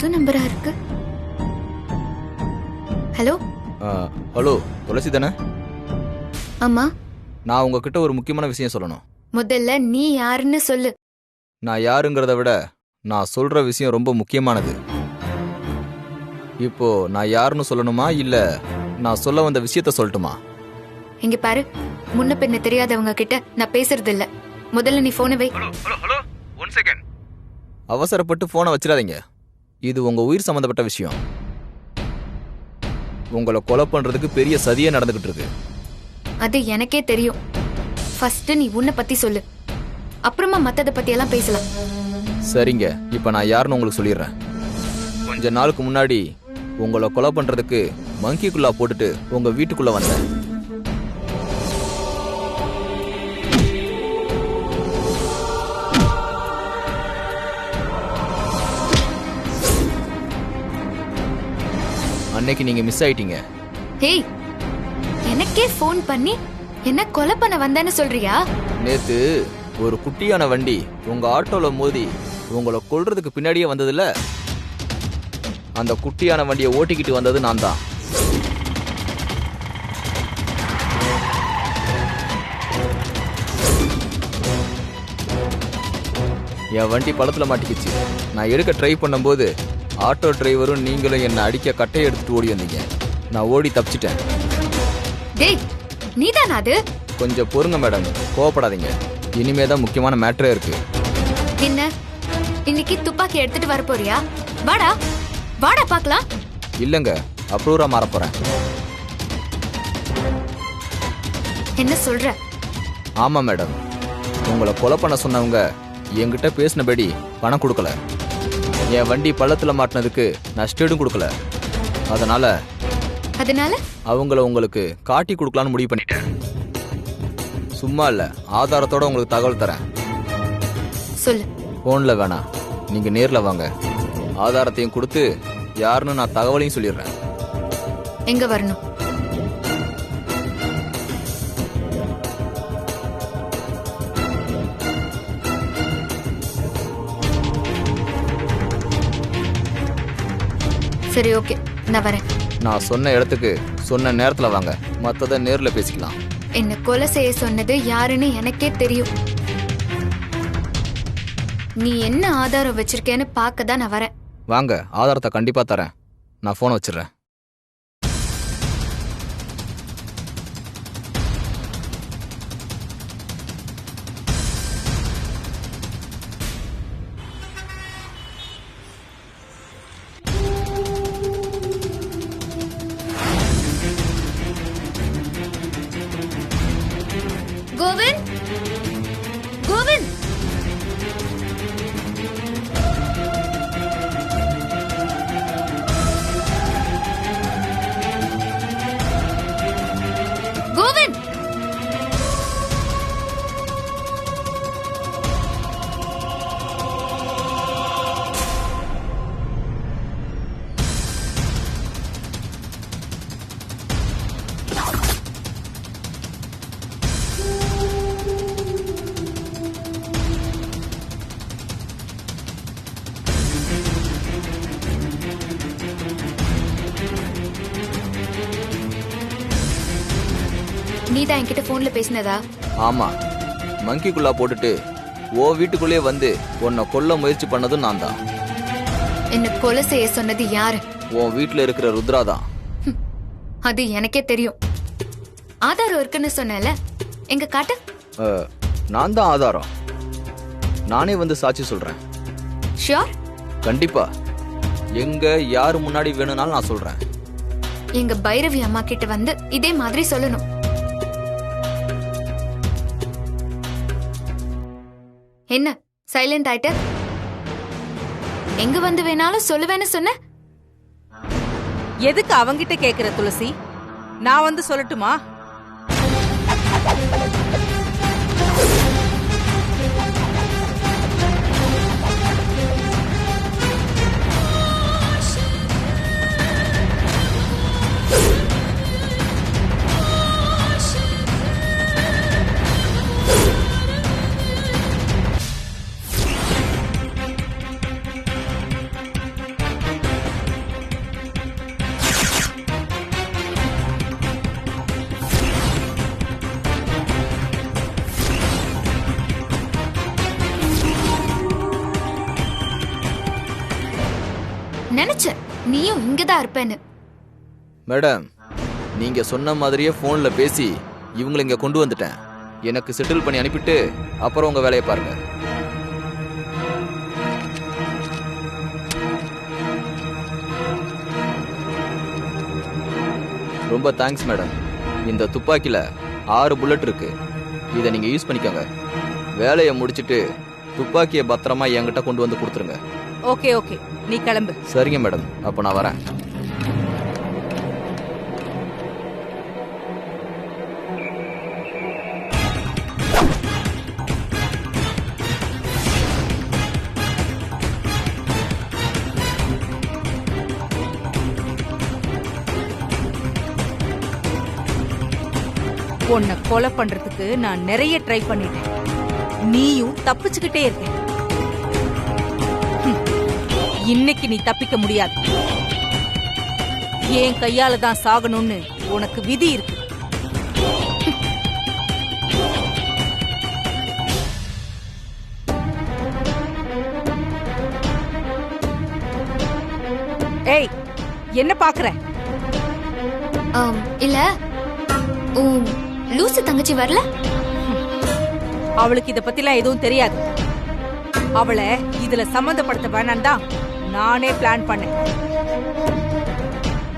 புது நம்பரா இருக்கு. ஹலோ. ஹலோ துளசி தானே? ஆமா. நான் உங்ககிட்ட ஒரு முக்கியமான விஷயம் சொல்லணும். முதல்ல நீ யாருன்னு சொல்லு. நான் யாருங்கிறத விட நான் சொல்ற விஷயம் ரொம்ப முக்கியமானது. இப்போ நான் யாருன்னு சொல்லணுமா இல்ல நான் சொல்ல வந்த விஷயத்த சொல்லட்டுமா? இங்க பாரு, முன்ன பின்ன தெரியாதவங்க கிட்ட நான் பேசுறது இல்ல. முதல்ல நீ போனை வை. Hello 1 second. அவசரப்பட்டு போனை வச்சிடாதீங்க. இது உங்க உயிர் சம்பந்தப்பட்ட விஷயம். உங்களை கொலை பண்றதுக்கு பெரிய சதியே நடந்துகிட்டு இருக்கு. அது எனக்கே தெரியும். ஃபர்ஸ்ட் நீ உன்னை பத்தி சொல்லு, அப்புறமா மத்தத பத்தி எல்லாம் பேசலாம். சரிங்க, இப்ப நான் யாருன்னு உங்களுக்கு சொல்லிடுறேன். கொஞ்ச நாளுக்கு முன்னாடி உங்களை கொலை பண்றதுக்கு மங்கிக்குள்ளா போட்டுட்டு உங்க வீட்டுக்குள்ள வந்தேன். அன்னைக்கு நீங்க மிஸ் ஆயிட்டீங்க. ஹேய், எனக்கே ஃபோன் பண்ணி என்ன கொலை பண்ண வந்தேன்னு சொல்றியா? நேத்து ஒரு குட்டியான வண்டி உங்க ஆட்டோல மோதி உங்களை கொல்றதுக்கு பின்னாடியே வந்ததுல, அந்த குட்டியான வண்டியை ஓட்டிக்கிட்டு வந்தது நான் தான். என் வண்டி பள்ளத்துல மாட்டிக்கிச்சு. நான் எடுக்க ட்ரை பண்ணும்போது ஆட்டோ டிரைவரும் நீங்களும் என்னை அடிக்க கட்டையை எடுத்துட்டு ஓடி வந்தீங்க. நான் ஓடி தப்பிச்சிட்டேன். டேய், நீதானா அது? கொஞ்சம் பொறுங்க மேடம், கோவப்படாதீங்க. இனிமே தான் முக்கியமான மேட்டரே இருக்கு. என்ன, இன்னைக்கு துப்பாக்கி எடுத்துட்டு வர போறியா? வாடா வாடா பாக்கலாம். இல்லங்க, அப்ரூவரா மாற போறேன். என்ன சொல்ற? ஆமா மேடம், உங்களை கொலை பண்ண சொன்னவங்க என்கிட்ட பேசினபடி பணம் கொடுக்கல. என் வண்டி பள்ளத்துல மாட்டினதுக்கு நஷ்டீடும் கொடுக்கல. அதனால அவங்கள உங்களுக்கு காட்டி கொடுக்கலான்னு முடிவு பண்ணிட்டேன். சும்மா இல்ல, ஆதாரத்தோட உங்களுக்கு தகவல் தரேன். சொல்லு. போன்ல வேணாம், நீங்க நேர்ல வாங்க. ஆதாரத்தையும் கொடுத்து யாருன்னு நான் தகவலையும் சொல்லிடுறேன். எங்க வரணும்? சரி, ஓகே, நான் வரேன். நான் சொன்ன இடத்துக்கு சொன்ன நேரத்துல வாங்க. மத்தத நேர்ல பேசிக்கலாம். என்ன கொலை செய்ய சொன்னது யாருன்னு எனக்கே தெரியும். நீ என்ன ஆதாரம் வச்சிருக்கேன்னு பார்க்க தான் நான் வரேன். வாங்க, ஆதாரத்தை கண்டிப்பா தரேன். நான் போனை வச்சிடுறேன். கோவிந்த், கோவிந்த், கோவிந்த். நீதான் என்கிட்ட போன்ல பேசினதா? ஆமா, மங்கிக்குள்ளா போட்டுட்டு ஓ வீட்டுக்குள்ளே வந்து உன்னை கொல்ல முயற்சி பண்ணதும் நான் தான். என்ன கொலை செய்ய சொன்னது யாரு? உன் வீட்டுல இருக்கிற ருத்ரா தான். அது எனக்கே தெரியும். ஆதாரம் இருக்குன்னு சொன்னல, எங்க காட்டு. நான் தான் ஆதாரம். நானே வந்து சாட்சி சொல்றேன். ஷியோர்? கண்டிப்பா. எங்க யாரு முன்னாடி வேணும்னாலும் நான் சொல்றேன். எங்க பைரவி அம்மா கிட்ட வந்து இதே மாதிரி சொல்லணும். என்ன சைலண்ட் ஆயிட்ட? எங்க வந்து வேணாலும் சொல்லுவேன்னு சொன்ன. எதுக்கு அவங்கிட்ட கேக்குற துளசி? நான் வந்து சொல்லட்டுமா? நினைச்சேன் நீயும் இங்கதான் இருப்பேன்னு. மேடம், நீங்க சொன்ன மாதிரியே போன்ல பேசி இவங்களை இங்க கொண்டு வந்துட்டேன். எனக்கு செட்டில் பண்ணி அனுப்பிட்டு அப்புறம் உங்க வேலையை பாருங்க. ரொம்ப தேங்க்ஸ் மேடம். இந்த துப்பாக்கில 6 புல்லட் இருக்கு. இதை நீங்க யூஸ் பண்ணிக்கோங்க. வேலையை முடிச்சிட்டு துப்பாக்கியை பத்திரமா என்கிட்ட கொண்டு வந்து கொடுத்துருங்க. ஓகே ஓகே, நீ கிளம்பு. சரிங்க மேடம், அப்ப நான் வரேன். உன்னை கொலை பண்றதுக்கு நான் நிறைய ட்ரை பண்ணிட்டேன். நீயும் தப்பிச்சுக்கிட்டே இருக்க. இன்னைக்கு நீ தப்பிக்க முடியாது. என் கையால தான் சாகணும்னு உனக்கு விதி இருக்கு. ஏய், என்ன பாக்குற? இல்ல, லூசு தங்கச்சி வரல. அவளுக்கு இத பத்திலாம் எதுவும் தெரியாது. அவளை இதுல சம்பந்தப்படுத்த வேணாம் தான் நானே பிளான் பண்ணேன்.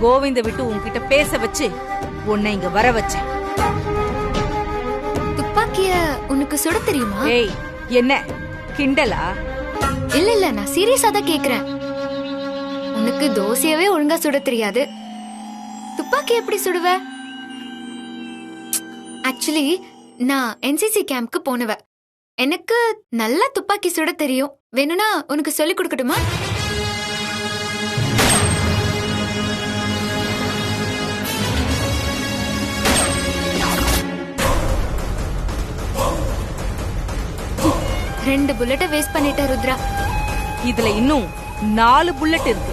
கோவிந்த விட்டு உன்கிட்ட பேச வச்சு உன்னை இங்க வர வச்சேன். துப்பாக்கிய உனக்கு சுட தெரியுமா? ஏய், என்ன கிண்டலா? இல்ல இல்ல, நான் சீரியஸா தான் கேக்குறேன். உனக்கு தோசையவே ஒழுங்கா சுட தெரியாது, துப்பாக்கி எப்படி சுடுவ? ஆக்சுவலி நான் என்சிசி கேம்ப்க்கு போனவ. எனக்கு நல்லா துப்பாக்கி சுட தெரியும். வேணும்னா உனக்கு சொல்லி கொடுக்கட்டுமா? ரெண்டு புல்லட்ட வேஸ்ட் பண்ணிட்ட ருத்ரா. இதுல இன்னும் 4 புல்லட் இருக்கு.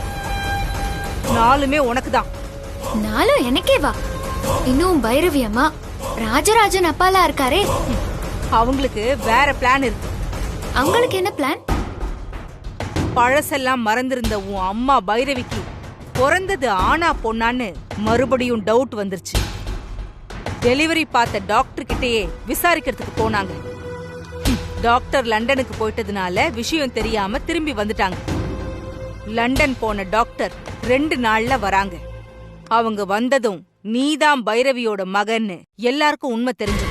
4மே உனக்கு தான். 4 எனக்கே வா? இன்னும் பைரவி அம்மா, ராஜராஜன் அப்பாலா இருக்காரே, அவங்களுக்கு வேற பிளான் இருக்கு. அவங்களுக்கு என்ன பிளான்? பழசெல்லாம் மறந்திருந்த உன் அம்மா பைரவிக்கு பிறந்தது ஆனா பொண்ணான்னு மறுபடியும் டவுட் வந்துருச்சு. டெலிவரி பார்த்த டாக்டர் கிட்டயே விசாரிக்கிறதுக்கு போனாங்க. டாக்டர் லண்டனுக்கு போயிட்டதுனால விஷயம் தெரியாம திரும்பி வந்துட்டாங்க. லண்டன் போன டாக்டர் 2 நாள்ல வராங்க. அவங்க வந்ததும் நீதான் பைரவியோட மகன்னு எல்லாருக்கும் உண்மை தெரிஞ்சு.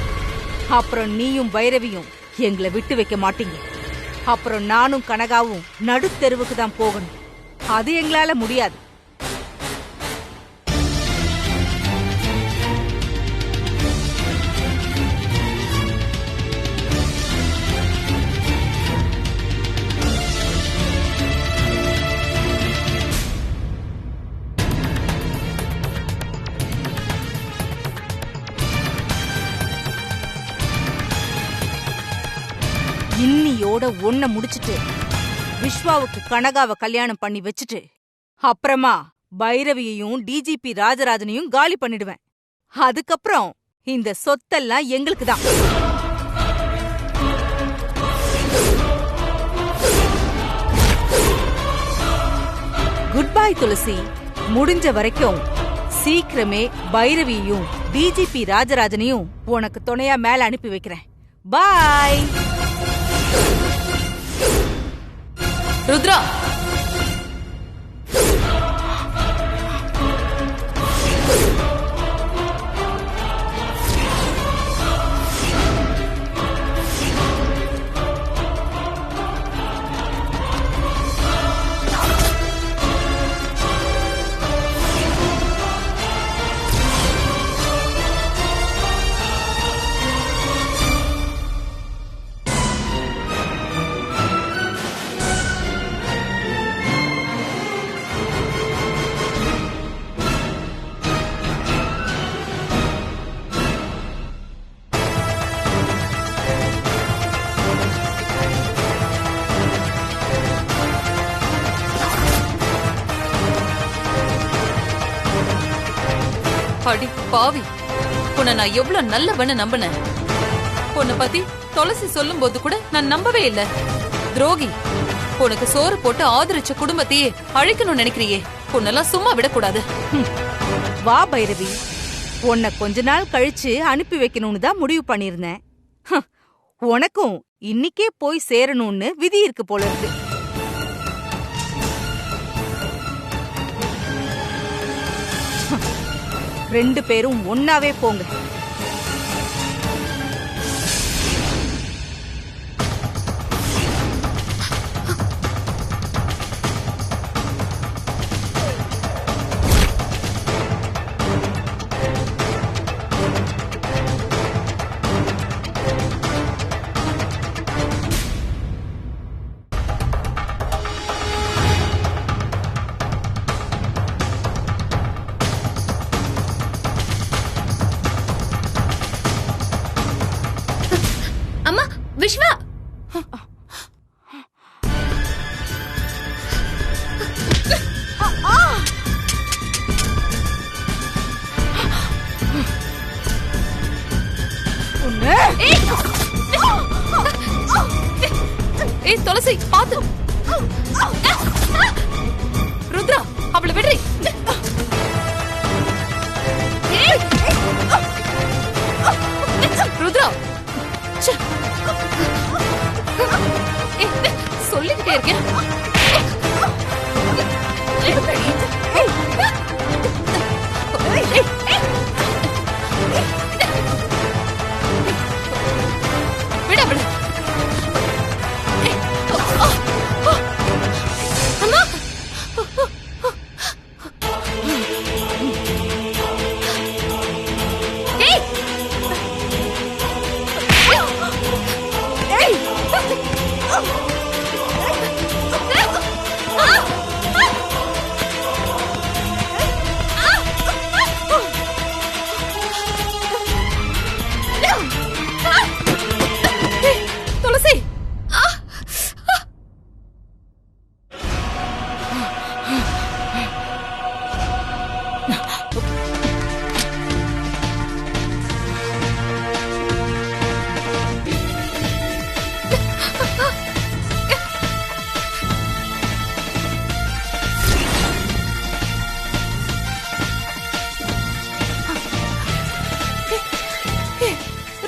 அப்புறம் நீயும் பைரவியும் எங்களை விட்டு வைக்க மாட்டீங்க. அப்புறம் நானும் கனகாவும் நடுத்தெருவுக்கு தான் போகணும். அது எங்களால முடியாது. இன்னியோட ஒன்ன முடிச்சிட்டு விஸ்வாவுக்கு கனகாவை கல்யாணம் பண்ணி வச்சுட்டு அப்புறமா பைரவியையும் டிஜிபி ராஜராஜனையும் காலி பண்ணிடுவேன். அதுக்கப்புறம் இந்த சொத்தெல்லாம் எங்களுக்கு தான். குட் பை துளசி. முடிஞ்ச வரைக்கும் சீக்கிரமே பைரவியையும் டிஜிபி ராஜராஜனையும் உனக்கு துணையா மேல அனுப்பி வைக்கிறேன். பாய். ருத்ரா, அடி பாவி, உன்னை நான் எவ்வளவு நல்லவன்னு நம்பினேன். உன்னை பத்தி துளசி சொல்லும் போது கூட நான் நம்பவே இல்லை. துரோகி, உனக்கு சோறு போட்டு ஆதரிச்ச குடும்பத்தையே அழிக்கணும்னு நினைக்கிறியே, உன்னெல்லாம் சும்மா விடக்கூடாது. வா பைரவி, உன்னை கொஞ்ச நாள் கழிச்சு அனுப்பி வைக்கணும்னு தான் முடிவு பண்ணிருந்தேன். உனக்கும் இன்னிக்கே போய் சேரணும்னு விதி இருக்கு போல இருக்கு. ரெண்டு பேரும் ஒன்னாவே போங்க. அம்மா, விஸ்வா! ஏய் துளசி, பாத்து. ருத்ரா, அவளை விடுறி. ருத்ரா, சொல்லிக்கிட்டே இருக்கேன். விட விட. துளசி,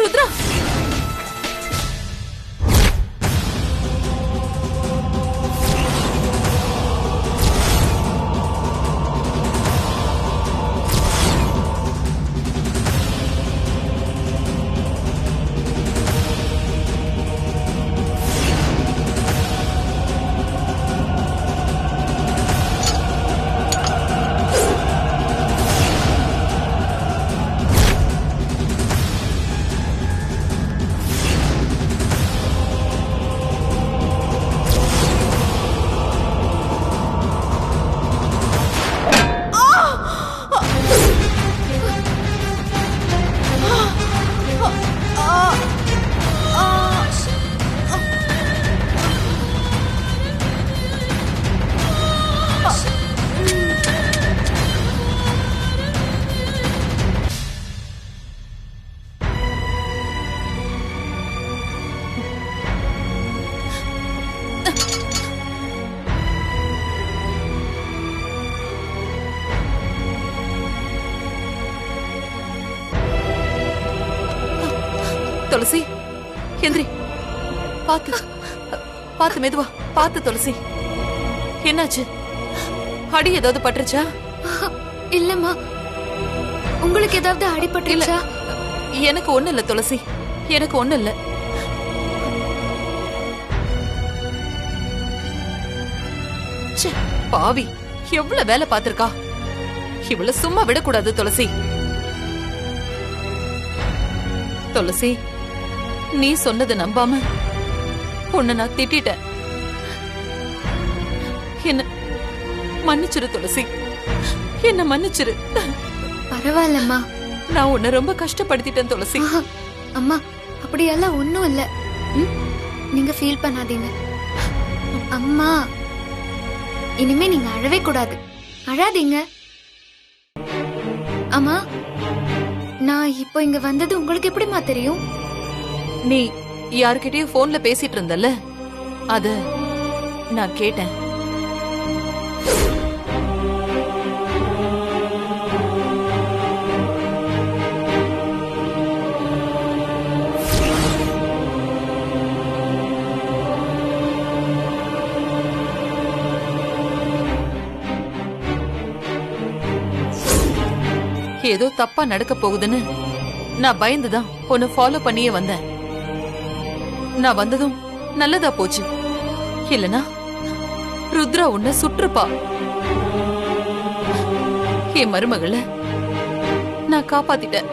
ருத்ரா. துளசி, எந்திரி. பாத்து பாத்து, மெதுவா பாத்து. துளசி, என்னாச்சு? அடி ஏதாவது பட்டுருச்சா? இல்லம்மா, உங்களுக்கு ஏதாவது அடிபட்டுருச்சா? எனக்கு ஒண்ணு இல்ல துளசி, எனக்கு ஒண்ணு இல்ல. ச்சே, பாவி, எவ்வளவு வேலை பாத்திருக்கா. இவள சும்மா விடக்கூடாது துளசி. துளசி, நீ சொன்னதை நம்பாம உன்னை நான் திட்டிட்டேன். என்ன மன்னிச்சிரு துளசி, என்ன மன்னிச்சிரு. பரவாயில்லம்மா, நான் உன்னை ரொம்ப கஷ்டப்படுத்திட்டேன் துளசி. அம்மா, அப்படியெல்லாம் ஒண்ணும் இல்ல. நீங்க ஃபீல் பண்ணாதீங்க. அம்மா, இனிமே நீங்க அழவே கூடாது. அழாதீங்க. அம்மா, நான் இப்போ இங்க வந்தது உங்களுக்கு எப்படிமா தெரியும்? நீ யார்கிட்டயும் போன்ல பேசிட்டு இருந்தல்ல, அத நான் கேட்டேன். ஏதோ தப்பா நடக்க போகுதுன்னு நான் பயந்துதான் உன்னை ஃபாலோ பண்ணியே வந்தேன். நான் வந்ததும் நல்லதா போச்சு. இல்லனா ருத்ரா உன்னை சுற்றுப்பா. என் மருமகளை நான் காப்பாத்திட்டேன்.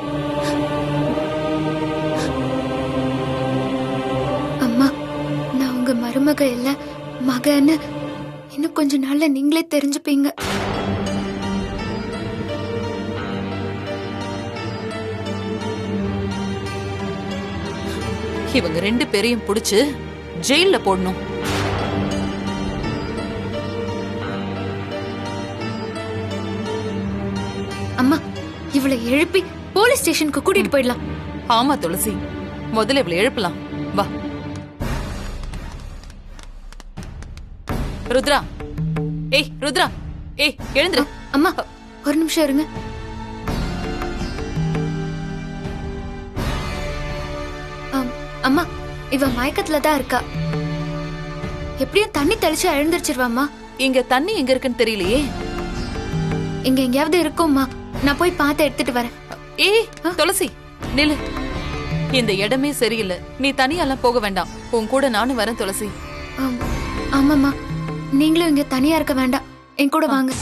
அம்மா, நான் உங்க மருமக இல்ல, மகன்னு இன்னும் கொஞ்ச நாள்ல நீங்களே தெரிஞ்சுப்பீங்க. இவங்க 2 பேரையும் புடிச்சு ஜெயில்ல போடணும். அம்மா, இவளை எழுப்பி போலீஸ் ஸ்டேஷனுக்கு கூட்டிட்டு போயிடலாம். ஆமா துளசி, முதல்ல இவளை எழுப்பலாம். வா ருத்ரா. ஏய் ருத்ரா, ஏய் எழுந்துரு. அம்மா, ஒரு நிமிஷம் இருங்க. அம்மா, இவ மயக்கத்துல தான் இருக்கா. எப்படியும் தண்ணி தெளிச்சு எழுந்திருச்சிருவாம்மா. இங்க தண்ணி எங்க இருக்குன்னு தெரியலையே. இங்க எங்கேயாவது இருக்கும்மா, நான் போய் பார்த்து எடுத்துட்டு வரேன். ஏய் துளசி நில்லு. இந்த இடமே சரியில்லை. நீ தனியெல்லாம் போக வேண்டாம். உன் கூட நானும் வரேன் துளசி. ஆமாம்மா, நீங்களும் இங்க தனியா இருக்க வேண்டாம், என் கூட வாங்க.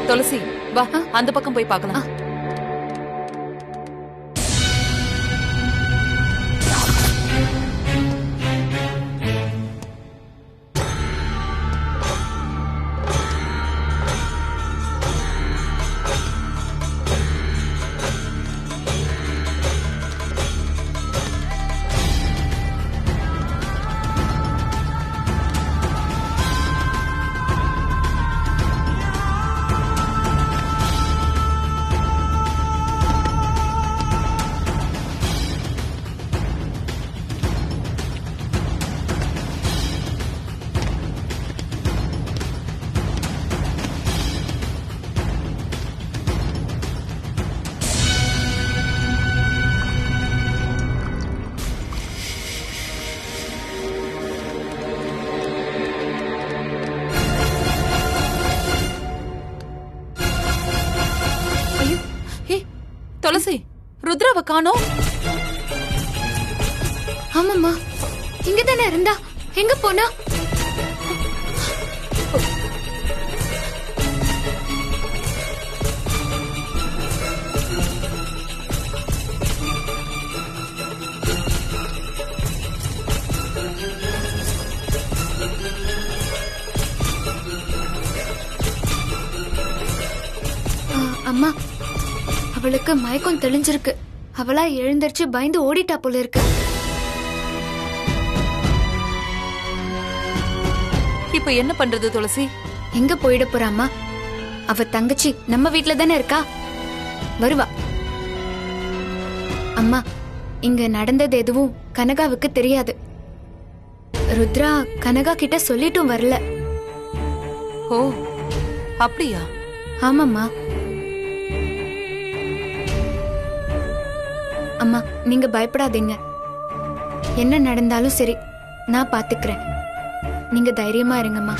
துளசி வா, அந்த பக்கம் போய் பார்க்கலாம். துளசி, ருத்ராவை காணோம். ஆமாம்மா, இங்க தானே இருந்தா, எங்க போனா? அம்மா, அவளுக்கு மயக்கம் தெளிஞ்சிருக்கு. அவளா எழுந்திருச்சு பயந்து ஓடிட்டா போல இருக்கு. இப்ப என்ன பண்றது துளசி? எங்க போயிட போறாம்மா? அவ தங்கச்சி நம்ம வீட்ல தானே இருக்கா, வருவா. அம்மா, இங்க நடந்தது எதுவும் கனகாவுக்கு தெரியாது. ருத்ரா கனகா கிட்ட சொல்லிட்டும் வரல. ஓ அப்படியா? ஆமாம்மா. அம்மா, நீங்க பயப்படாதீங்க. என்ன நடந்தாலும் சரி, நான் பாத்துக்கிறேன். நீங்க தைரியமா இருங்கம்மா.